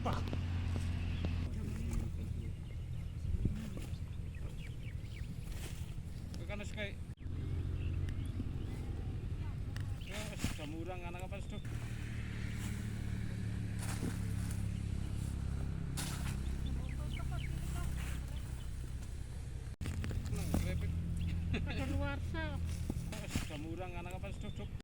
Pak. Kakanas kay. Ya, sudah murang anak apa itu? Nang krepek. Kadaluarsa. Sudah murang anak apa itu?